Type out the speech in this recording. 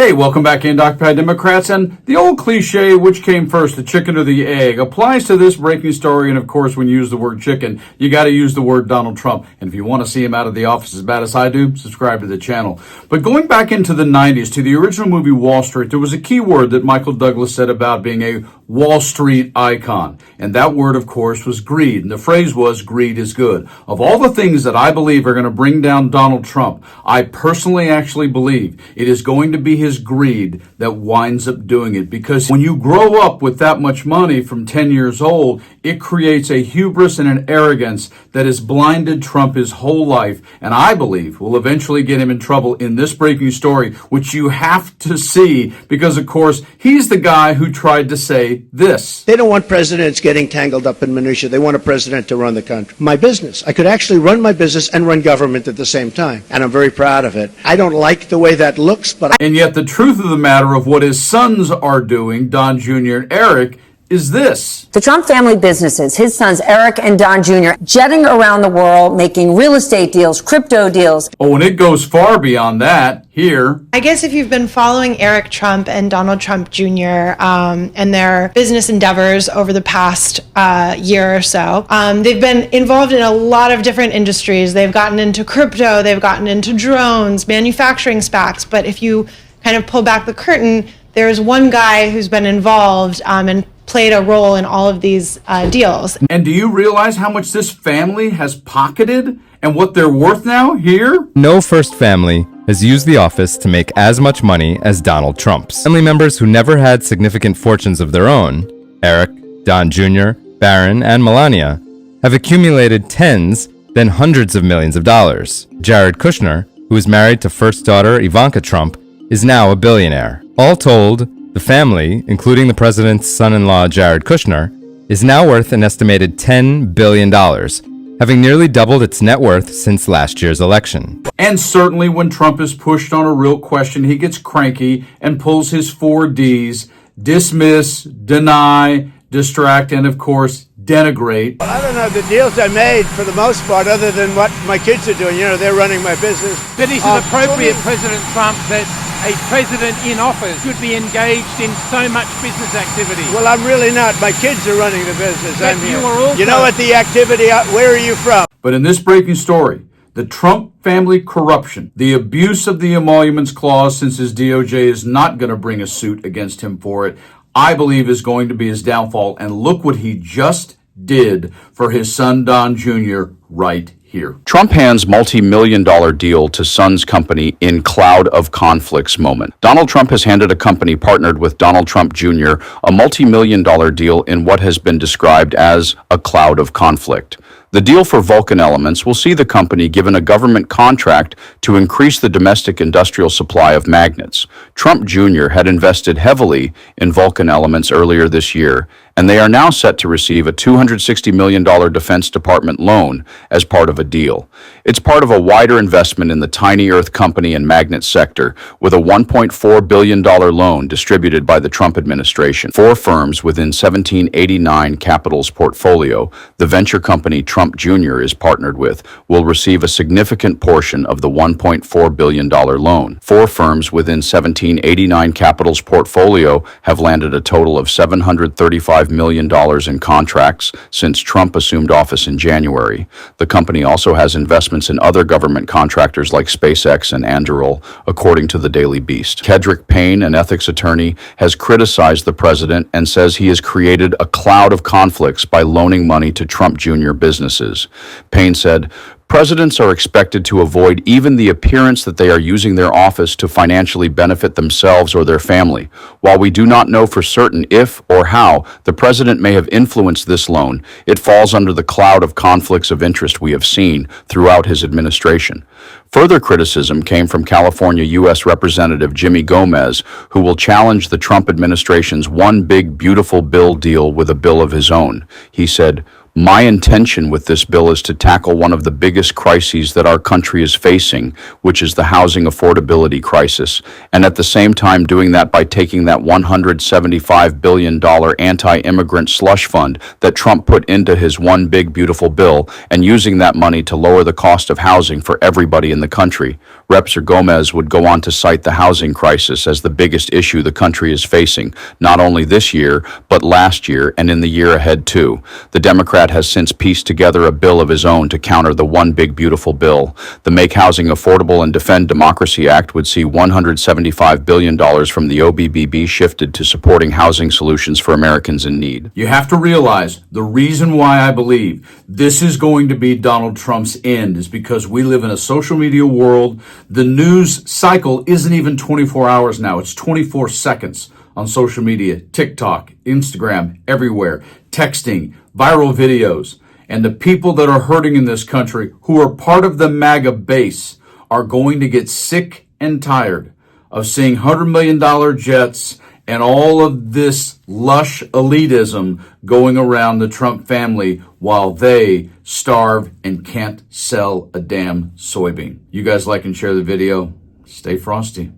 Hey, welcome back in, Dr. Pat Democrats. And the old cliche, which came first, the chicken or the egg, applies to this breaking story. And of course, when you use the word chicken, you got to use the word Donald Trump. And if you want to see him out of the office as bad as I do, subscribe to the channel. But going back into the 90s to the original movie Wall Street, there was a key word that Michael Douglas said about being a Wall Street icon. And that word, of course, was greed. And the phrase was, greed is good. Of all the things that I believe are going to bring down Donald Trump, I personally actually believe it is going to be his greed that winds up doing it. Because when you grow up with that much money from 10 years old, it creates a hubris and an arrogance that has blinded Trump his whole life. And I believe will eventually get him in trouble in this breaking story, which you have to see because, of course, he's the guy who tried to say this. They don't want presidents getting tangled up in minutia. They want a president to run the country. My business. I could actually run my business and run government at the same time. And I'm very proud of it. I don't like the way that looks, but And yet the truth of the matter of what his sons are doing, Don Jr. and Eric, is this. The Trump family businesses, his sons Eric and Don Jr., jetting around the world, making real estate deals, crypto deals. Oh, and it goes far beyond that here. I guess if you've been following Eric Trump and Donald Trump Jr. And their business endeavors over the past year or so, they've been involved in a lot of different industries. They've gotten into crypto, they've gotten into drones, manufacturing SPACs. But if you kind of pull back the curtain, there's one guy who's been involved and played a role in all of these deals. And do you realize how much this family has pocketed and what they're worth now here? No first family has used the office to make as much money as Donald Trump's. Family members who never had significant fortunes of their own, Eric, Don Jr., Barron, and Melania, have accumulated tens, then hundreds of millions of dollars. Jared Kushner, who is married to first daughter Ivanka Trump, is now a billionaire. All told, the family, including the president's son-in-law Jared Kushner, is now worth an estimated $10 billion, having nearly doubled its net worth since last year's election. And certainly when Trump is pushed on a real question, he gets cranky and pulls his 4 Ds: dismiss, deny, distract, and of course, denigrate. I don't know, the deals I made for the most part, other than what my kids are doing, they're running my business. But is it appropriate, President Trump, that a president in office should be engaged in so much business activity? Well, I'm really not. My kids are running the business. But I'm here. you are also... You know what the activity, where are you from? But in this breaking story, the Trump family corruption, the abuse of the emoluments clause, since his DOJ is not going to bring a suit against him for it, I believe is going to be his downfall. And look what he just did for his son, Don Jr., right here. Trump hands multi-million-dollar deal to son's company in cloud of conflicts moment. Donald Trump has handed a company partnered with Donald Trump Jr. a multi-million-dollar deal in what has been described as a cloud of conflict. The deal for Vulcan Elements will see the company given a government contract to increase the domestic industrial supply of magnets. Trump Jr. had invested heavily in Vulcan Elements earlier this year, and they are now set to receive a $260 million Defense Department loan as part of a deal. It's part of a wider investment in the tiny earth company and magnet sector, with a $1.4 billion loan distributed by the Trump administration. 4 firms within 1789 Capital's portfolio, the venture company Trump Jr. is partnered with, will receive a significant portion of the $1.4 billion loan. 4 firms within 1789 Capital's portfolio have landed a total of $735 million in contracts since Trump assumed office in January. The company also has investments in other government contractors like SpaceX and Anduril, according to the Daily Beast. Kedrick Payne, an ethics attorney, has criticized the president and says he has created a cloud of conflicts by loaning money to Trump Jr. businesses. Payne said, "Presidents are expected to avoid even the appearance that they are using their office to financially benefit themselves or their family. While we do not know for certain if or how the president may have influenced this loan, it falls under the cloud of conflicts of interest we have seen throughout his administration." Further criticism came from California U.S. Representative Jimmy Gomez, who will challenge the Trump administration's One Big Beautiful Bill deal with a bill of his own. He said, My intention with this bill is to tackle one of the biggest crises that our country is facing, which is the housing affordability crisis, and at the same time doing that by taking that $175 billion anti-immigrant slush fund that Trump put into his one big beautiful bill and using that money to lower the cost of housing for everybody in the country. Representative Gomez would go on to cite the housing crisis as the biggest issue the country is facing, not only this year, but last year and in the year ahead too. The Democrat has since pieced together a bill of his own to counter the one big beautiful bill. The Make Housing Affordable and Defend Democracy Act would see $175 billion from the OBBB shifted to supporting housing solutions for Americans in need. You have to realize the reason why I believe this is going to be Donald Trump's end is because we live in a social media world. The news cycle isn't even 24 hours now. It's 24 seconds on social media, TikTok, Instagram, everywhere, texting, viral videos. And the people that are hurting in this country who are part of the MAGA base are going to get sick and tired of seeing $100 million jets and all of this lush elitism going around the Trump family while they starve and can't sell a damn soybean. You guys like and share the video. Stay frosty.